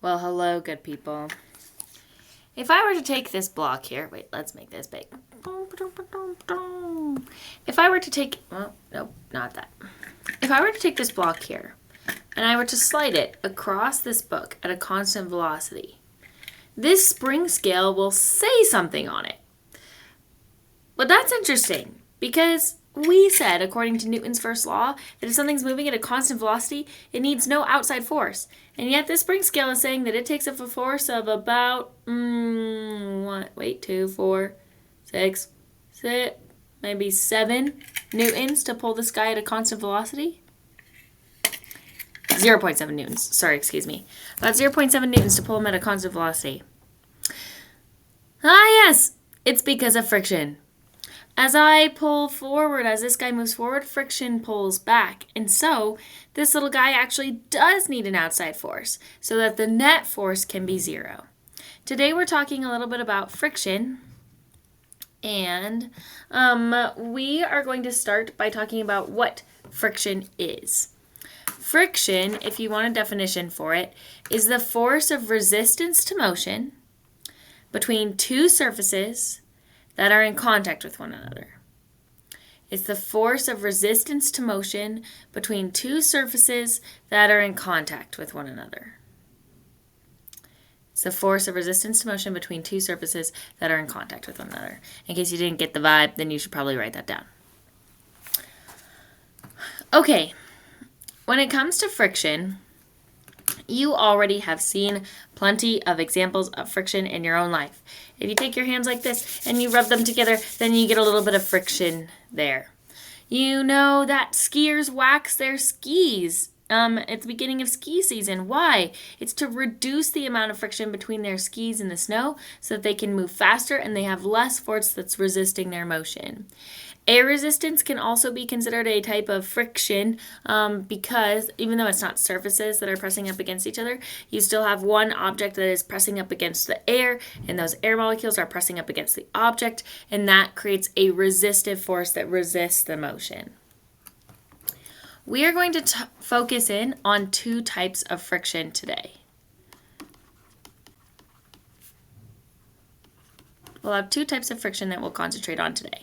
Well, hello, good people. If I were to take this block here, wait, let's make this big. If I were to take, well, nope, not that. If I were to take this block here, and I were to slide it across this book at a constant velocity, this spring scale will say something on it. But that's interesting, because we said, according to Newton's first law, that if something's moving at a constant velocity, it needs no outside force. And yet this spring scale is saying that it takes up a force of about, 2, 4, 6, maybe 7 newtons to pull this guy at a constant velocity. 0.7 newtons. Sorry, excuse me. About 0.7 newtons to pull him at a constant velocity. Ah, yes. It's because of friction. As I pull forward, as this guy moves forward, friction pulls back. And so this little guy actually does need an outside force so that the net force can be 0. Today we're talking a little bit about friction. And we are going to start by talking about what friction is. Friction, if you want a definition for it, is the force of resistance to motion between two surfaces that are in contact with one another. It's the force of resistance to motion between two surfaces that are in contact with one another. It's the force of resistance to motion between two surfaces that are in contact with one another. In case you didn't get the vibe, then you should probably write that down. Okay, when it comes to friction, you already have seen plenty of examples of friction in your own life. If you take your hands like this and you rub them together, then you get a little bit of friction there. You know that skiers wax their skis at the beginning of ski season. Why? It's to reduce the amount of friction between their skis and the snow so that they can move faster and they have less force that's resisting their motion. Air resistance can also be considered a type of friction because even though it's not surfaces that are pressing up against each other, you still have one object that is pressing up against the air, and those air molecules are pressing up against the object, and that creates a resistive force that resists the motion. We are going to focus in on two types of friction today. We'll have two types of friction that we'll concentrate on today.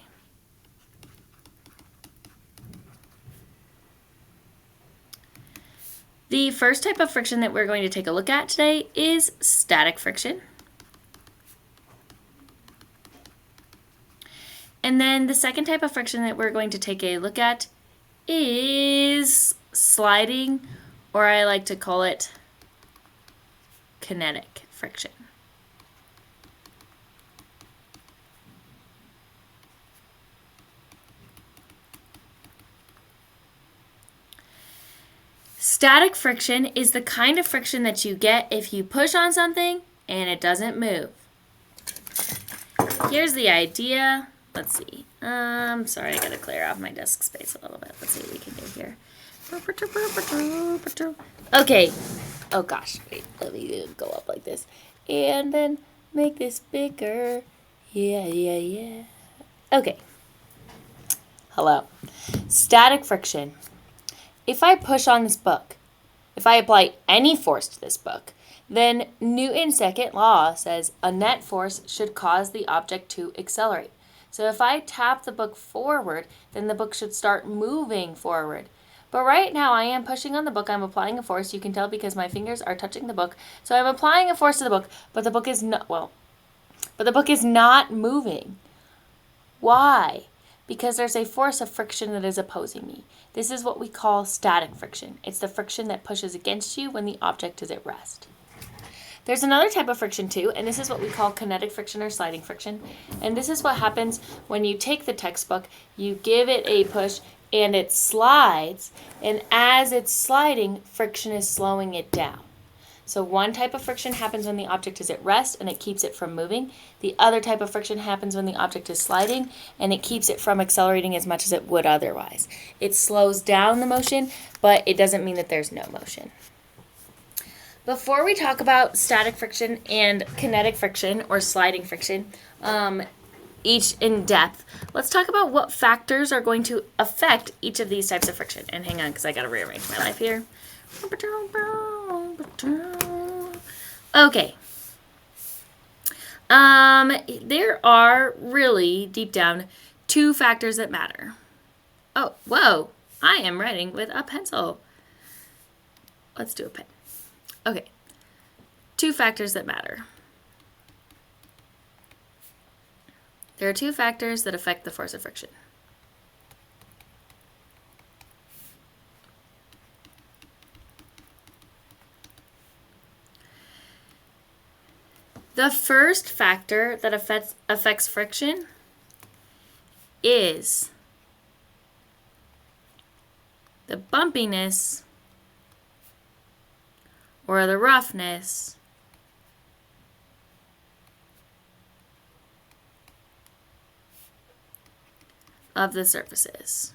The first type of friction that we're going to take a look at today is static friction. And then the second type of friction that we're going to take a look at is sliding, or I like to call it kinetic friction. Static friction is the kind of friction that you get if you push on something and it doesn't move. Here's the idea. Let's see. Sorry, I gotta clear off my desk space a little bit. Let's see what we can do here. Okay. Oh gosh, wait, let me go up like this. And then make this bigger. Yeah. Okay. Hello. Static friction. If I push on this book, if I apply any force to this book, then Newton's second law says a net force should cause the object to accelerate. So if I tap the book forward, then the book should start moving forward. But right now I am pushing on the book. I'm applying a force. You can tell because my fingers are touching the book. So I'm applying a force to the book, but the book is not moving. Why? Because there's a force of friction that is opposing me. This is what we call static friction. It's the friction that pushes against you when the object is at rest. There's another type of friction too, and this is what we call kinetic friction or sliding friction. And this is what happens when you take the textbook, you give it a push, and it slides, and as it's sliding, friction is slowing it down. So one type of friction happens when the object is at rest and it keeps it from moving. The other type of friction happens when the object is sliding and it keeps it from accelerating as much as it would otherwise. It slows down the motion, but it doesn't mean that there's no motion. Before we talk about static friction and kinetic friction or sliding friction, each in depth, let's talk about what factors are going to affect each of these types of friction. And hang on, because I got to rearrange my life here. Okay. There are really, deep down, 2 factors that matter. Oh, whoa. I am writing with a pencil. Let's do a pen. Okay. 2 factors that matter. There are 2 factors that affect the force of friction. The first factor that affects friction is the bumpiness or the roughness of the surfaces.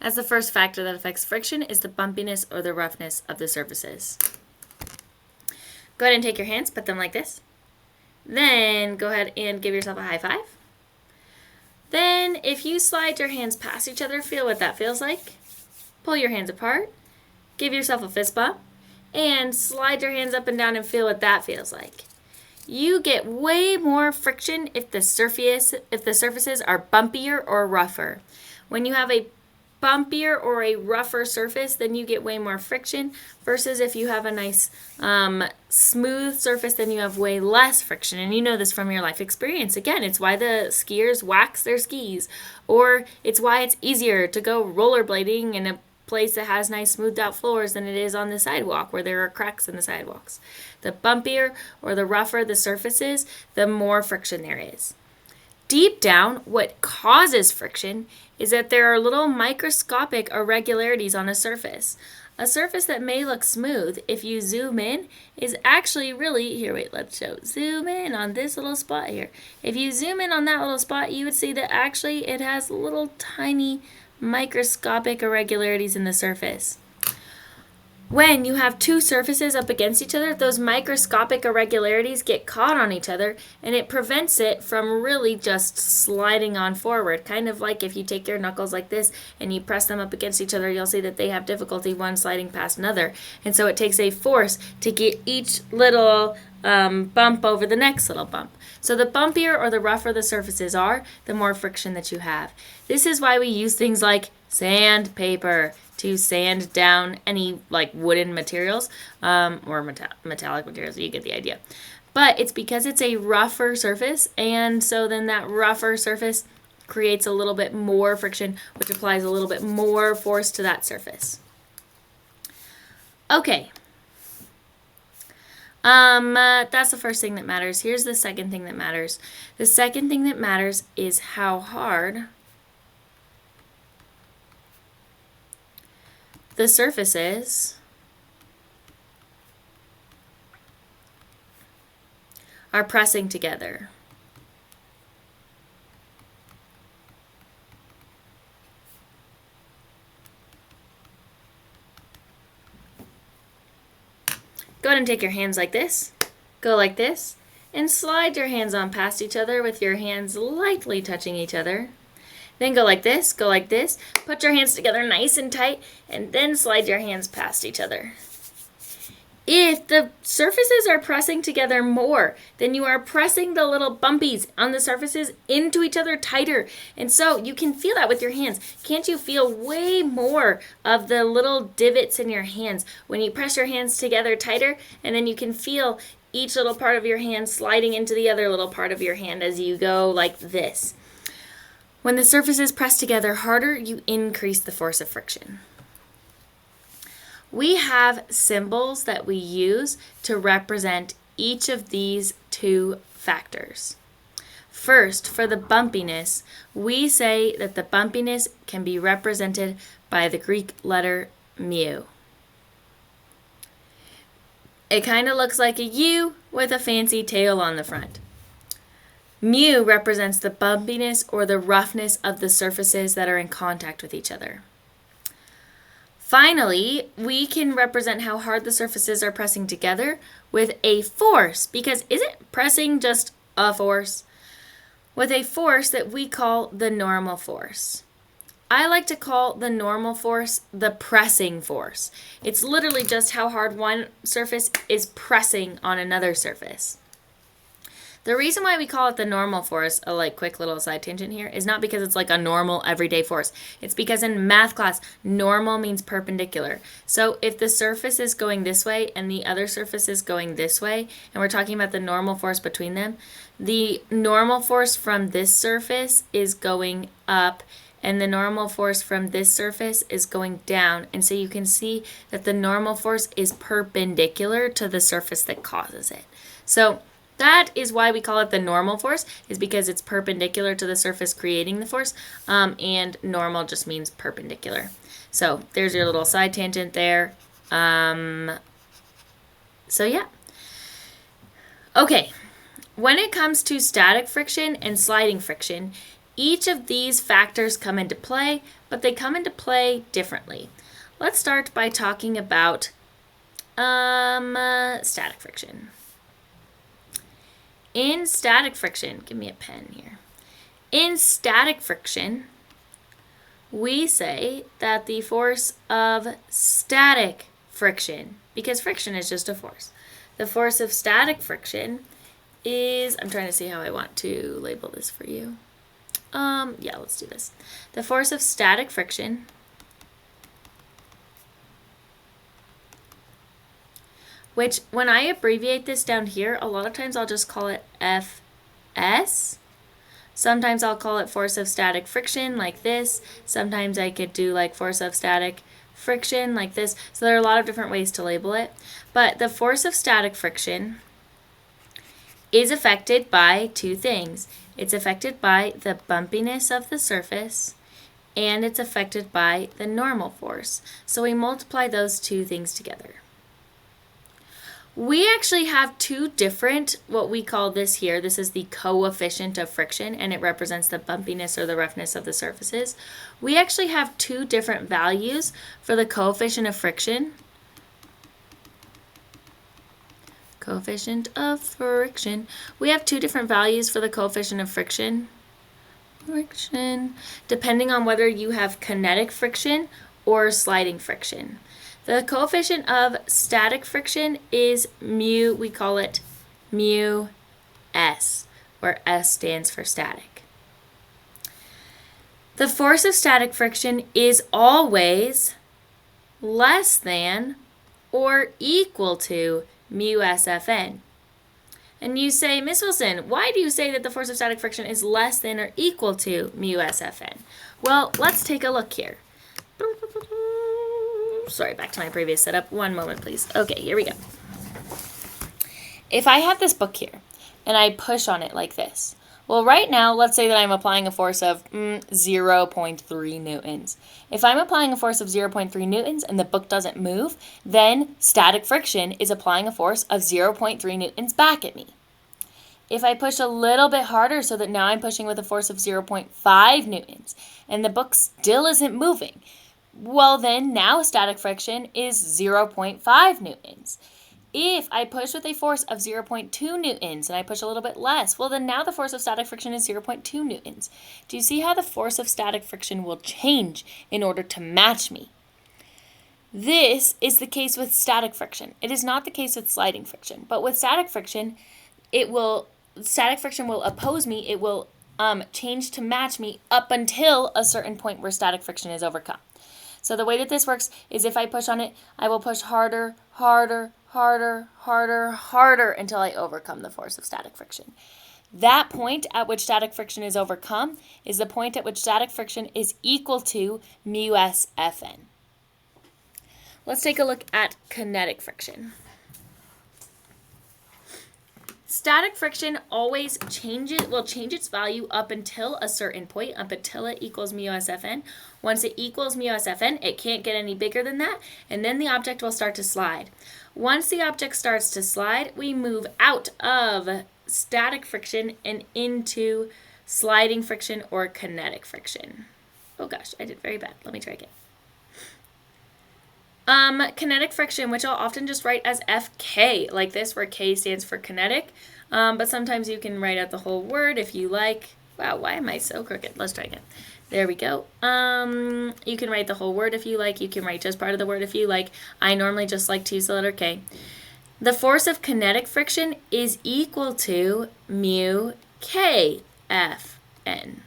As the first factor that affects friction is the bumpiness or the roughness of the surfaces. Go ahead and take your hands, put them like this. Then go ahead and give yourself a high five. Then if you slide your hands past each other, feel what that feels like. Pull your hands apart, give yourself a fist bump, and slide your hands up and down and feel what that feels like. You get way more friction if the surfaces are bumpier or rougher. When you have a bumpier or a rougher surface, then you get way more friction, versus if you have a nice smooth surface, then you have way less friction. And you know this from your life experience. Again, it's why the skiers wax their skis, or it's why it's easier to go rollerblading in a place that has nice smoothed out floors than it is on the sidewalk where there are cracks in the sidewalks. The bumpier or the rougher the surfaces, the more friction there is. Deep down, what causes friction is that there are little microscopic irregularities on a surface. A surface that may look smooth, if you zoom in, is actually really, here, wait, let's zoom in on this little spot here. If you zoom in on that little spot, you would see that actually it has little tiny microscopic irregularities in the surface. When you have 2 surfaces up against each other, those microscopic irregularities get caught on each other, and it prevents it from really just sliding on forward. Kind of like if you take your knuckles like this and you press them up against each other, you'll see that they have difficulty one sliding past another. And so it takes a force to get each little bump over the next little bump. So the bumpier or the rougher the surfaces are, the more friction that you have. This is why we use things like sandpaper to sand down any like wooden materials or metallic materials. You get the idea. But it's because it's a rougher surface, and so then that rougher surface creates a little bit more friction, which applies a little bit more force to that surface. Okay. That's the first thing that matters. Here's the second thing that matters. The second thing that matters is how hard the surfaces are pressing together. Go ahead and take your hands like this, go like this, and slide your hands on past each other with your hands lightly touching each other. Then go like this, put your hands together nice and tight, and then slide your hands past each other. If the surfaces are pressing together more, then you are pressing the little bumpies on the surfaces into each other tighter. And so you can feel that with your hands. Can't you feel way more of the little divots in your hands when you press your hands together tighter, and then you can feel each little part of your hand sliding into the other little part of your hand as you go like this. When the surfaces press together harder, you increase the force of friction. We have symbols that we use to represent each of these 2 factors. First, for the bumpiness, we say that the bumpiness can be represented by the Greek letter mu. It kind of looks like a U with a fancy tail on the front. Mu represents the bumpiness or the roughness of the surfaces that are in contact with each other. Finally, we can represent how hard the surfaces are pressing together with a force, because isn't pressing just a force? With a force that we call the normal force. I like to call the normal force the pressing force. It's literally just how hard one surface is pressing on another surface. The reason why we call it the normal force, a quick little side tangent here, is not because it's like a normal everyday force. It's because in math class, normal means perpendicular. So if the surface is going this way and the other surface is going this way, and we're talking about the normal force between them, the normal force from this surface is going up, and the normal force from this surface is going down. And so you can see that the normal force is perpendicular to the surface that causes it. So that is why we call it the normal force, is because it's perpendicular to the surface creating the force, and normal just means perpendicular. So there's your little side tangent there. So yeah. Okay, when it comes to static friction and sliding friction, each of these factors come into play, but they come into play differently. Let's start by talking about static friction. In static friction, give me a pen here. In static friction, we say that the force of static friction, because friction is just a force, the force of static friction is, I'm trying to see how I want to label this for you. Yeah, let's do this. The force of static friction which when I abbreviate this down here, a lot of times I'll just call it FS. Sometimes I'll call it force of static friction like this. Sometimes I could do like force of static friction like this. So there are a lot of different ways to label it. But the force of static friction is affected by two things. It's affected by the bumpiness of the surface, and it's affected by the normal force. So we multiply those two things together. We actually have two different, what we call this here, this is the coefficient of friction, and it represents the bumpiness or the roughness of the surfaces. We actually have two different values for the coefficient of friction. Coefficient of friction. We have two different values for the coefficient of friction. Depending on whether you have kinetic friction or sliding friction. The coefficient of static friction is mu, we call it mu S, where S stands for static. The force of static friction is always less than or equal to mu SFN. And you say, Miss Wilson, why do you say that the force of static friction is less than or equal to mu SFN? Well, let's take a look here. Sorry, back to my previous setup. One moment, please. Okay, here we go. If I have this book here, and I push on it like this, well, right now, let's say that I'm applying a force of 0.3 newtons. If I'm applying a force of 0.3 newtons and the book doesn't move, then static friction is applying a force of 0.3 newtons back at me. If I push a little bit harder so that now I'm pushing with a force of 0.5 newtons and the book still isn't moving, well, then now static friction is 0.5 newtons. If I push with a force of 0.2 newtons and I push a little bit less, well, then now the force of static friction is 0.2 newtons. Do you see how the force of static friction will change in order to match me? This is the case with static friction. It is not the case with sliding friction. But with static friction, static friction will oppose me. It will change to match me up until a certain point where static friction is overcome. So the way that this works is if I push on it, I will push harder, harder, harder, harder, harder until I overcome the force of static friction. That point at which static friction is overcome is the point at which static friction is equal to mu S Fn. Let's take a look at kinetic friction. Static friction always will change its value up until a certain point, up until it equals mu S Fn. Once it equals mu S Fn, it can't get any bigger than that, and then the object will start to slide. Once the object starts to slide, we move out of static friction and into sliding friction or kinetic friction. Oh gosh, I did very bad. Let me try again. Kinetic friction, which I'll often just write as FK, like this, where K stands for kinetic. But sometimes you can write out the whole word if you like. Wow, why am I so crooked? Let's try again. There we go. You can write the whole word if you like. You can write just part of the word if you like. I normally just like to use the letter K. The force of kinetic friction is equal to mu K F N.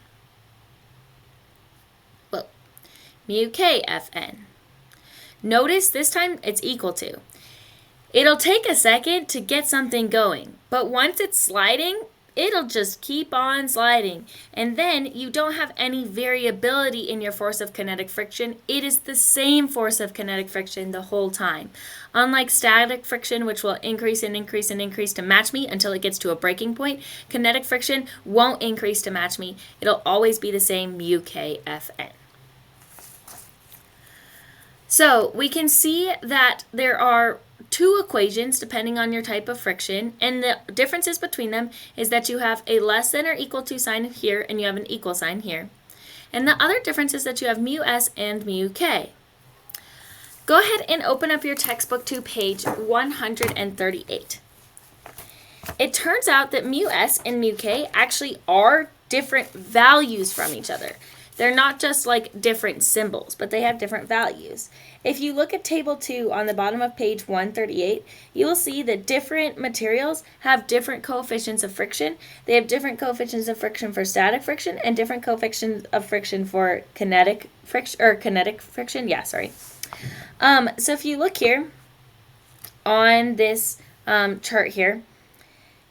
Well, mu K F N. Notice this time it's equal to. It'll take a second to get something going, but once it's sliding, it'll just keep on sliding. And then you don't have any variability in your force of kinetic friction. It is the same force of kinetic friction the whole time. Unlike static friction, which will increase and increase and increase to match me until it gets to a breaking point, kinetic friction won't increase to match me. It'll always be the same mu K F N. So we can see that there are two equations depending on your type of friction, and the differences between them is that you have a less than or equal to sign here and you have an equal sign here. And the other difference is that you have mu S and mu K. Go ahead and open up your textbook to page 138. It turns out that mu S and mu K actually are different values from each other. They're not just like different symbols, but they have different values. If you look at table 2 on the bottom of page 138, you will see that different materials have different coefficients of friction. They have different coefficients of friction for static friction and different coefficients of friction for kinetic friction. So if you look here on this chart here,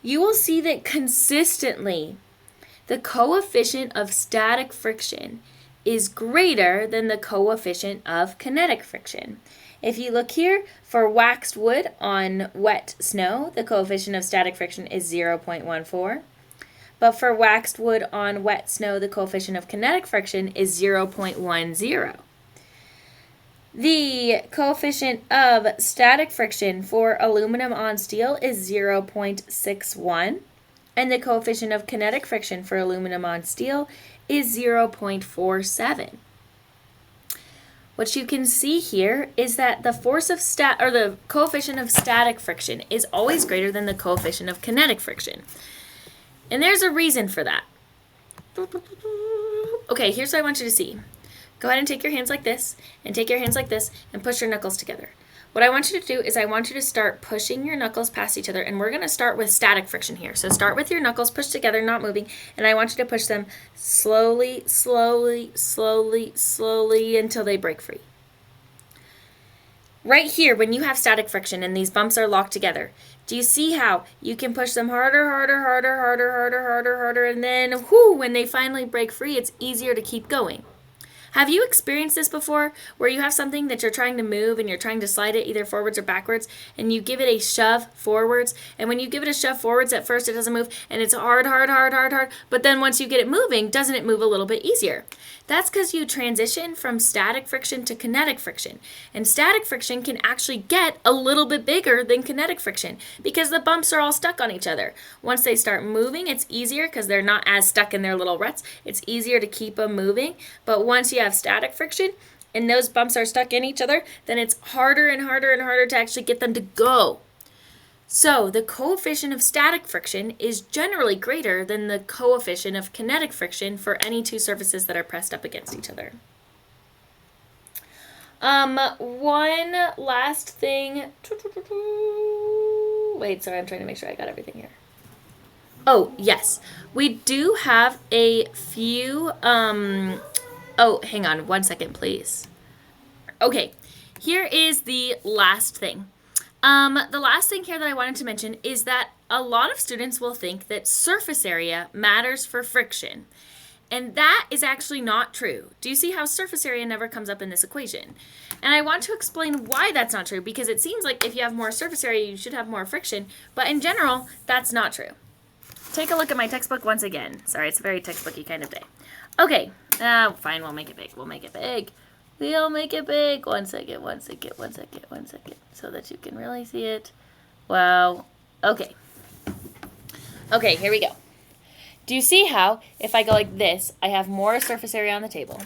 you will see that consistently the coefficient of static friction is greater than the coefficient of kinetic friction. If you look here, for waxed wood on wet snow, the coefficient of static friction is 0.14. But for waxed wood on wet snow, the coefficient of kinetic friction is 0.10. The coefficient of static friction for aluminum on steel is 0.61. And the coefficient of kinetic friction for aluminum on steel is 0.47. What you can see here is that the force of the coefficient of static friction is always greater than the coefficient of kinetic friction. And there's a reason for that. Okay, here's what I want you to see. Go ahead and take your hands like this, and take your hands like this, and push your knuckles together. What I want you to do is I want you to start pushing your knuckles past each other, and we're going to start with static friction here. So start with your knuckles pushed together, not moving, and I want you to push them slowly, slowly, slowly, slowly until they break free. Right here, when you have static friction and these bumps are locked together, do you see how you can push them harder, harder, harder, harder, harder, harder, harder, and then when they finally break free, it's easier to keep going? Have you experienced this before, where you have something that you're trying to move and you're trying to slide it either forwards or backwards, and you give it a shove forwards, and when you give it a shove forwards, at first it doesn't move, and it's hard, hard, hard, hard, hard, but then once you get it moving, doesn't it move a little bit easier? That's because you transition from static friction to kinetic friction, and static friction can actually get a little bit bigger than kinetic friction because the bumps are all stuck on each other. Once they start moving, it's easier because they're not as stuck in their little ruts. It's easier to keep them moving, but once you have static friction and those bumps are stuck in each other, then it's harder and harder and harder to actually get them to go. So the coefficient of static friction is generally greater than the coefficient of kinetic friction for any two surfaces that are pressed up against each other. One last thing. Wait, sorry, I'm trying to make sure I got everything here. Oh, yes. We do have a few, oh, hang on 1 second, please. Okay, here is the last thing. The last thing here that I wanted to mention is that a lot of students will think that surface area matters for friction. And that is actually not true. Do you see how surface area never comes up in this equation? And I want to explain why that's not true, because it seems like if you have more surface area, you should have more friction. But in general, that's not true. Take a look at my textbook once again. Sorry, it's a very textbooky kind of day. Okay, fine, we'll make it big. We'll make it big. We'll make it big. 1 second, 1 second, 1 second, 1 second, so that you can really see it. Wow. Okay. Okay, here we go. Do you see how if I go like this, I have more surface area on the table?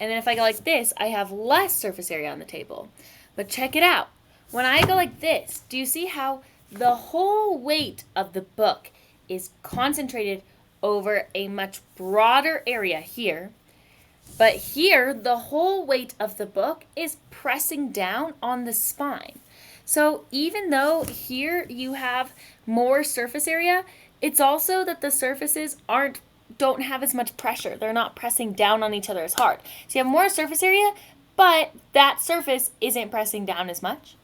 And then if I go like this, I have less surface area on the table. But check it out. When I go like this, do you see how the whole weight of the book is concentrated over a much broader area here? But here, the whole weight of the book is pressing down on the spine. So even though here you have more surface area, it's also that the surfaces don't have as much pressure. They're not pressing down on each other as hard. So you have more surface area, but that surface isn't pressing down as much.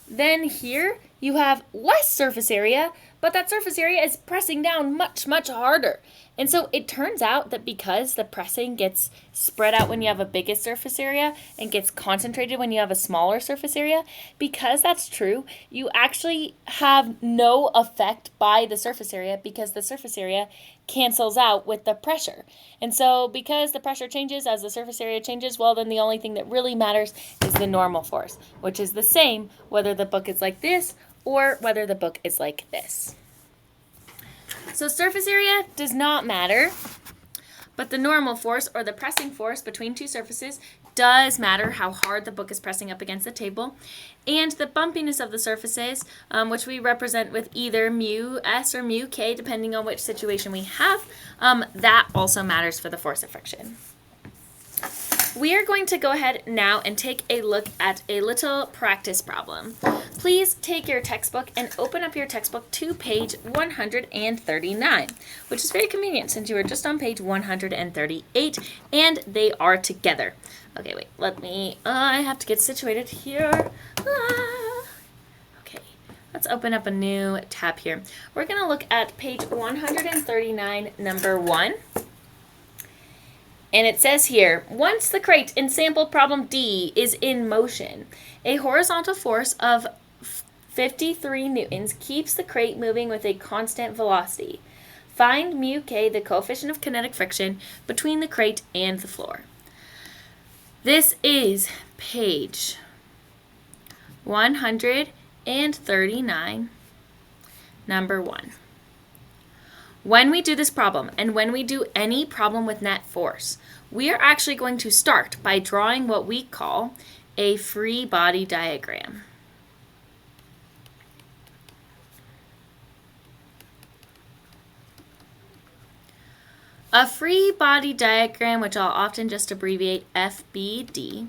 Then here you have less surface area, but that surface area is pressing down much, much harder. And so it turns out that because the pressing gets spread out when you have a biggest surface area and gets concentrated when you have a smaller surface area, because that's true, you actually have no effect by the surface area because the surface area cancels out with the pressure. And so because the pressure changes as the surface area changes, well, then the only thing that really matters is the normal force, which is the same whether the book is like this or whether the book is like this. So surface area does not matter, but the normal force or the pressing force between two surfaces does matter, how hard the book is pressing up against the table. And the bumpiness of the surfaces, which we represent with either mu s or mu k, depending on which situation we have, that also matters for the force of friction. We are going to go ahead now and take a look at a little practice problem. Please take your textbook and open up your textbook to page 139, which is very convenient since you are just on page 138 and they are together. Okay, wait, I have to get situated here. Okay, let's open up a new tab here. We're going to look at page 139, number 1. And it says here, once the crate in sample problem D is in motion, a horizontal force of 53 newtons keeps the crate moving with a constant velocity. Find mu k, the coefficient of kinetic friction between the crate and the floor. This is page 139, number 1. When we do this problem, and when we do any problem with net force, we are actually going to start by drawing what we call a free body diagram. A free body diagram, which I'll often just abbreviate FBD,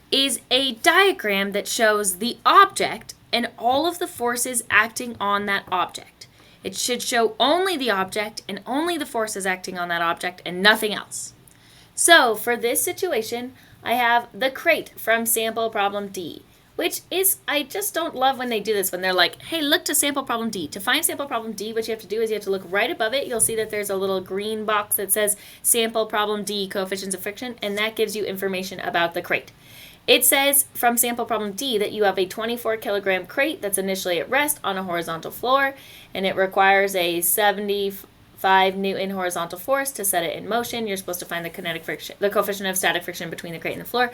is a diagram that shows the object and all of the forces acting on that object. It should show only the object and only the forces acting on that object and nothing else. So for this situation, I have the crate from sample problem D, which is, I just don't love when they do this, when they're like, hey, look to sample problem D. To find sample problem D, what you have to do is you have to look right above it. You'll see that there's a little green box that says sample problem D, coefficients of friction, and that gives you information about the crate. It says from sample problem D that you have a 24 kilogram crate that's initially at rest on a horizontal floor, and it requires a 75 Newton horizontal force to set it in motion. You're supposed to find the kinetic friction, the coefficient of static friction between the crate and the floor.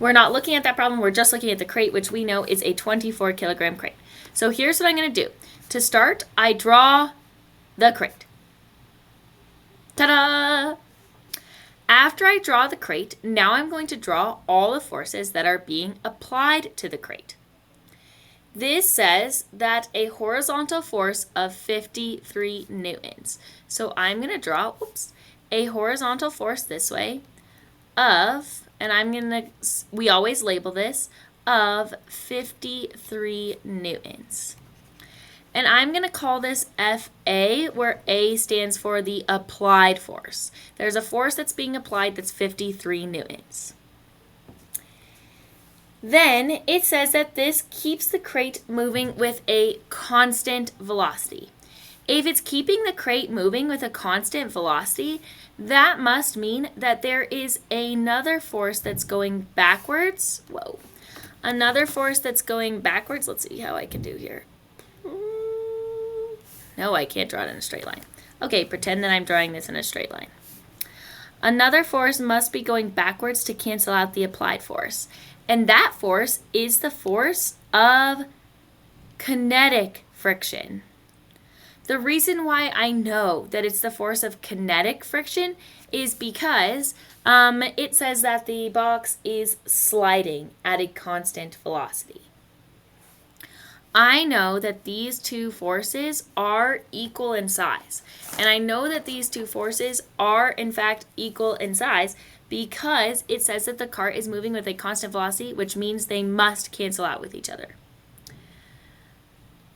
We're not looking at that problem. We're just looking at the crate, which we know is a 24 kilogram crate. So here's what I'm going to do. To start, I draw the crate. Ta-da! After I draw the crate, now I'm going to draw all the forces that are being applied to the crate. This says that a horizontal force of 53 newtons. So I'm going to draw, a horizontal force this way of, and we always label this, of 53 newtons. And I'm going to call this FA, where A stands for the applied force. There's a force that's being applied that's 53 newtons. Then it says that this keeps the crate moving with a constant velocity. If it's keeping the crate moving with a constant velocity, that must mean that there is another force that's going backwards. Another force that's going backwards. Let's see how I can do here. No, I can't draw it in a straight line. Okay, pretend that I'm drawing this in a straight line. Another force must be going backwards to cancel out the applied force. And that force is the force of kinetic friction. The reason why I know that it's the force of kinetic friction is because it says that the box is sliding at a constant velocity. I know that these two forces are equal in size. And I know that these two forces are, in fact, equal in size because it says that the cart is moving with a constant velocity, which means they must cancel out with each other.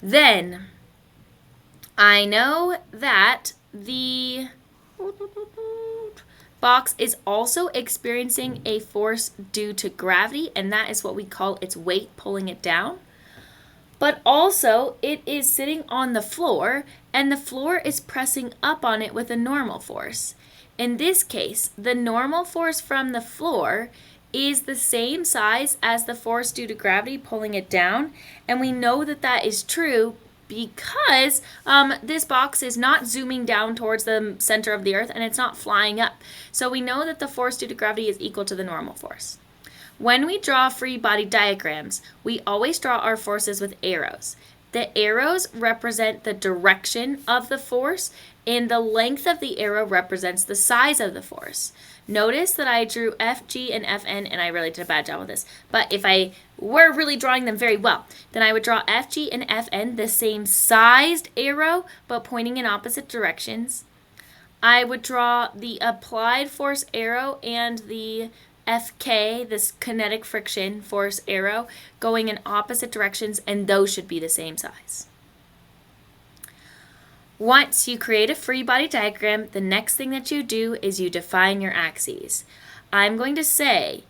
Then I know that the box is also experiencing a force due to gravity, and that is what we call its weight pulling it down. But also, it is sitting on the floor, and the floor is pressing up on it with a normal force. In this case, the normal force from the floor is the same size as the force due to gravity pulling it down, and we know that that is true because this box is not zooming down towards the center of the earth, and it's not flying up. So we know that the force due to gravity is equal to the normal force. When we draw free body diagrams, we always draw our forces with arrows. The arrows represent the direction of the force, and the length of the arrow represents the size of the force. Notice that I drew F, G, and Fn, and I really did a bad job with this. But if I were really drawing them very well, then I would draw F, G, and Fn, the same sized arrow, but pointing in opposite directions. I would draw the applied force arrow and the FK, this kinetic friction force arrow, going in opposite directions, and those should be the same size. Once you create a free body diagram, the next thing that you do is you define your axes. I'm going to say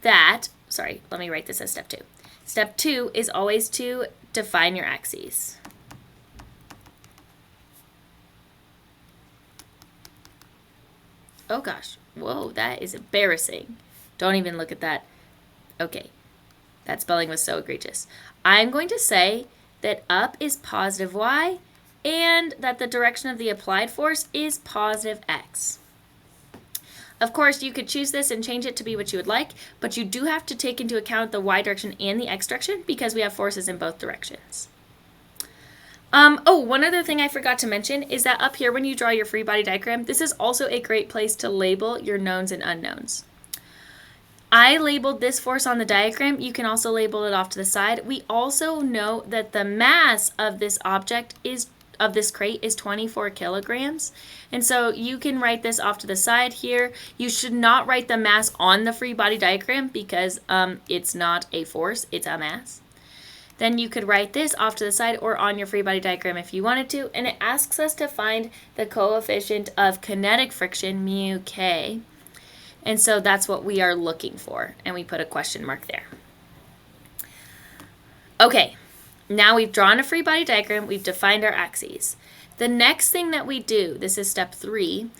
that, let me write this as step 2. Step 2 is always to define your axes. Oh gosh, whoa, that is embarrassing. Don't even look at that. Okay, that spelling was so egregious. I'm going to say that up is positive y, and that the direction of the applied force is positive x. Of course, you could choose this and change it to be what you would like, but you do have to take into account the y direction and the x direction because we have forces in both directions. One other thing I forgot to mention is that up here when you draw your free body diagram, this is also a great place to label your knowns and unknowns. I labeled this force on the diagram. You can also label it off to the side. We also know that the mass of this object of this crate is 24 kilograms. And so you can write this off to the side here. You should not write the mass on the free body diagram because it's not a force, it's a mass. Then you could write this off to the side or on your free body diagram if you wanted to. And it asks us to find the coefficient of kinetic friction, mu k. And so that's what we are looking for. And we put a question mark there. Okay, now we've drawn a free body diagram. We've defined our axes. The next thing that we do, this is step 3,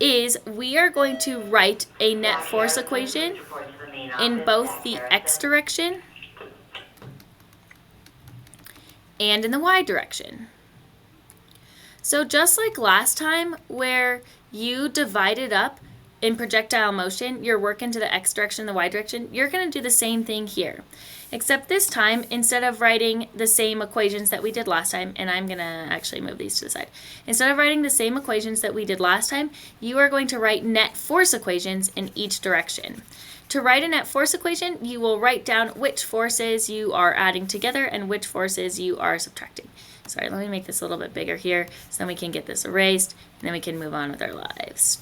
is we are going to write a net force equation in both the x direction and in the y direction. So just like last time where you divided up in projectile motion your work into the x direction and the y direction, you're going to do the same thing here. Except this time, instead of writing the same equations that we did last time, and I'm going to actually move these to the side. Instead of writing the same equations that we did last time, you are going to write net force equations in each direction. To write a net force equation, you will write down which forces you are adding together and which forces you are subtracting. Sorry, let me make this a little bit bigger here so then we can get this erased and then we can move on with our lives.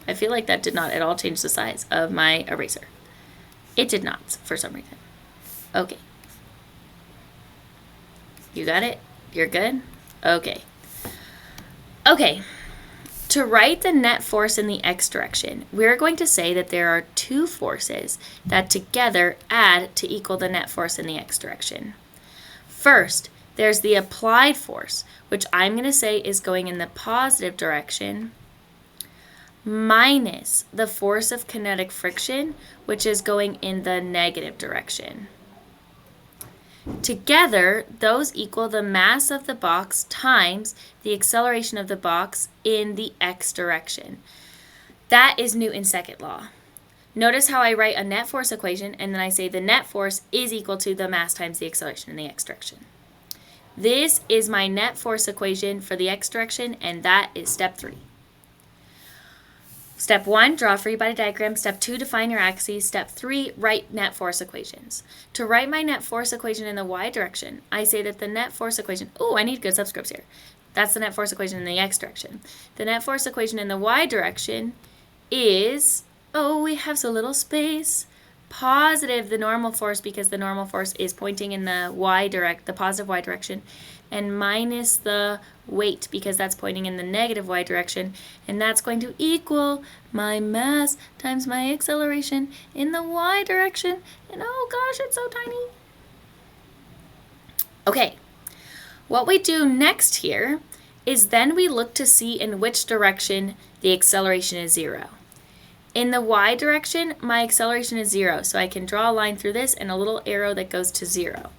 I feel like that did not at all change the size of my eraser. It did not for some reason. Okay. You got it? You're good? Okay. Okay. To write the net force in the x direction, we're going to say that there are two forces that together add to equal the net force in the x direction. First, there's the applied force, which I'm going to say is going in the positive direction, minus the force of kinetic friction, which is going in the negative direction. Together, those equal the mass of the box times the acceleration of the box in the x direction. That is Newton's second law. Notice how I write a net force equation and then I say the net force is equal to the mass times the acceleration in the x direction. This is my net force equation for the x direction, and that is step 3. Step 1, draw a free body diagram. Step 2, define your axes. Step 3, write net force equations. To write my net force equation in the y direction, I say that the net force equation, I need good subscripts here. That's the net force equation in the x direction. The net force equation in the y direction is, we have so little space, positive the normal force, because the normal force is pointing in the positive y direction, and minus the weight, because that's pointing in the negative y direction, and that's going to equal my mass times my acceleration in the y direction, and oh gosh, it's so tiny. Okay, what we do next here is then we look to see in which direction the acceleration is 0. In the y direction, my acceleration is 0, so I can draw a line through this and a little arrow that goes to 0.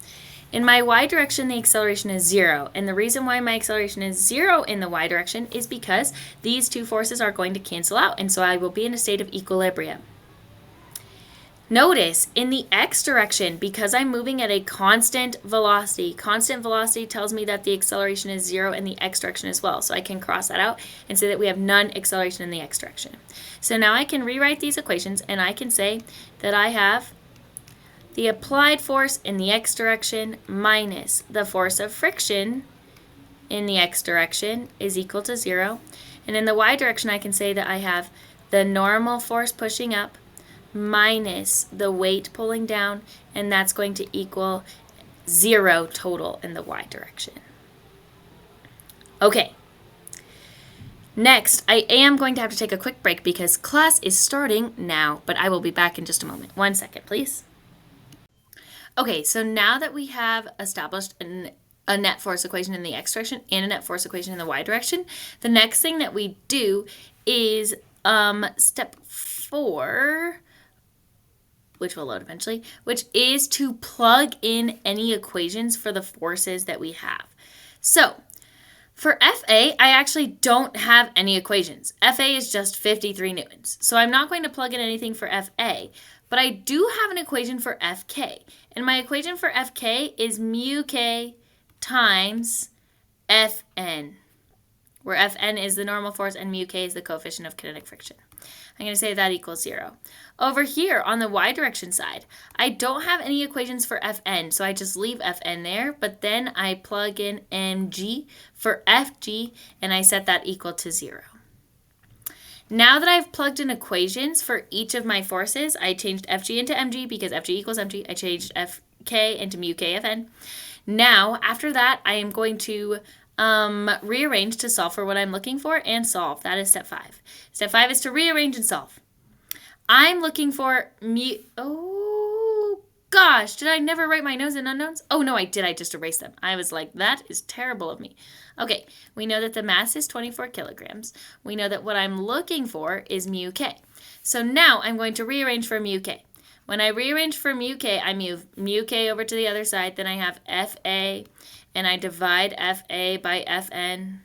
In my y direction, the acceleration is 0, and the reason why my acceleration is 0 in the y direction is because these two forces are going to cancel out, and so I will be in a state of equilibrium. Notice, in the x direction, because I'm moving at a constant velocity tells me that the acceleration is 0 in the x direction as well. So I can cross that out and say that we have none acceleration in the x direction. So now I can rewrite these equations, and I can say that I have the applied force in the x direction minus the force of friction in the x direction is equal to 0. And in the y direction, I can say that I have the normal force pushing up minus the weight pulling down, and that's going to equal 0 total in the y direction. Okay. Next, I am going to have to take a quick break because class is starting now, but I will be back in just a moment. 1 second, please. Okay, so now that we have established a net force equation in the x direction and a net force equation in the y direction, the next thing that we do is step 4, which will load eventually, which is to plug in any equations for the forces that we have. So, for FA, I actually don't have any equations. FA is just 53 newtons. So I'm not going to plug in anything for FA, but I do have an equation for FK. And my equation for FK is mu K times Fn, where Fn is the normal force and mu K is the coefficient of kinetic friction. I'm going to say that equals 0. Over here on the y direction side, I don't have any equations for Fn, so I just leave Fn there, but then I plug in mg for Fg, and I set that equal to 0. Now that I've plugged in equations for each of my forces, I changed Fg into mg because Fg equals mg. I changed Fk into mu k Fn. Now, after that, I am going to rearrange to solve for what I'm looking for and solve. That is step 5. Step 5 is to rearrange and solve. I'm looking for oh gosh, did I never write my knowns and unknowns? Oh no, I did. I just erased them. I was like, that is terrible of me. Okay, we know that the mass is 24 kilograms. We know that what I'm looking for is mu k. So now I'm going to rearrange for mu k. When I rearrange for mu k, I move mu k over to the other side. Then I have Fa, and I divide Fa by Fn.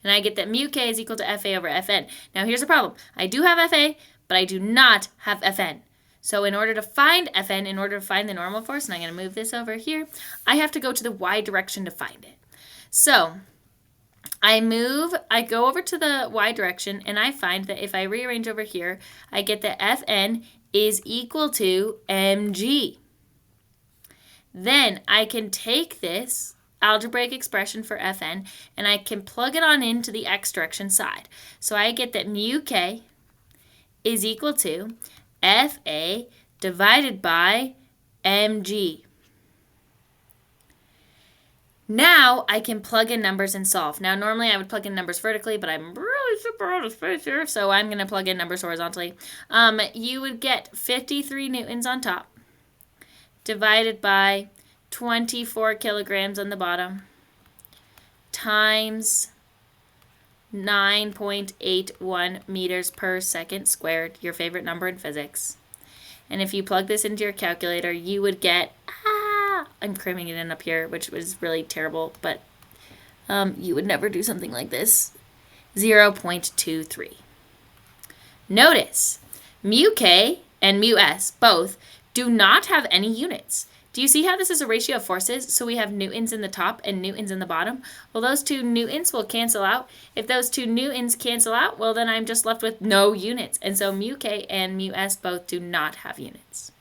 And I get that mu k is equal to Fa over Fn. Now here's the problem. I do have Fa, but I do not have Fn. So in order to find Fn, in order to find the normal force, and I'm going to move this over here, I have to go to the y direction to find it. So I go over to the y direction, and I find that if I rearrange over here, I get that Fn is equal to mg. Then I can take this algebraic expression for Fn, and I can plug it on into the x direction side. So I get that mu k is equal to Fa divided by mg. Now I can plug in numbers and solve. Now normally I would plug in numbers vertically, but I'm really super out of space here, so I'm going to plug in numbers horizontally. You would get 53 newtons on top divided by 24 kilograms on the bottom times 9.81 meters per second squared, your favorite number in physics. And if you plug this into your calculator, you would get, I'm cramming it in up here, which was really terrible, but you would never do something like this, 0.23. Notice, mu k and mu s both do not have any units. Do you see how this is a ratio of forces? So we have newtons in the top and newtons in the bottom. Well, those two newtons will cancel out. If those two newtons cancel out, well, then I'm just left with no units. And so mu k and mu s both do not have units.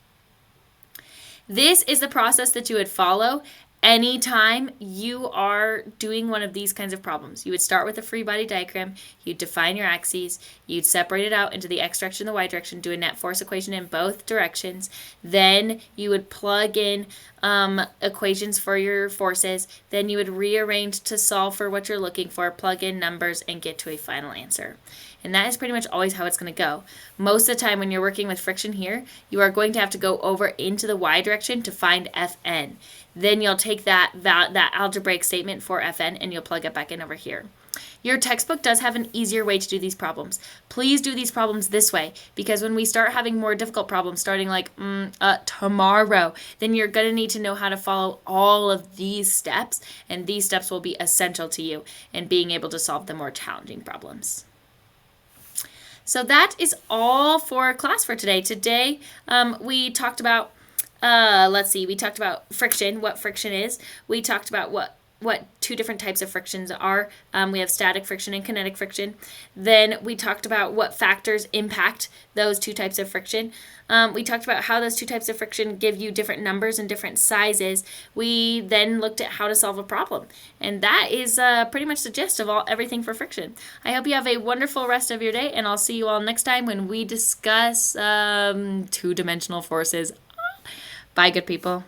This is the process that you would follow anytime you are doing one of these kinds of problems, you would start with a free body diagram, you'd define your axes, you'd separate it out into the x direction and the y direction, do a net force equation in both directions, then you would plug in equations for your forces, then you would rearrange to solve for what you're looking for, plug in numbers, and get to a final answer. And that is pretty much always how it's going to go. Most of the time when you're working with friction here, you are going to have to go over into the y direction to find Fn. Then you'll take that algebraic statement for Fn and you'll plug it back in over here. Your textbook does have an easier way to do these problems. Please do these problems this way, because when we start having more difficult problems starting like tomorrow, then you're going to need to know how to follow all of these steps, and these steps will be essential to you in being able to solve the more challenging problems. So that is all for class for today. Today we talked about we talked about friction, what friction is. We talked about what two different types of frictions are. We have static friction and kinetic friction. Then we talked about what factors impact those two types of friction. We talked about how those two types of friction give you different numbers and different sizes. We then looked at how to solve a problem. And that is pretty much the gist of everything for friction. I hope you have a wonderful rest of your day, and I'll see you all next time when we discuss two-dimensional forces. Bye, good people.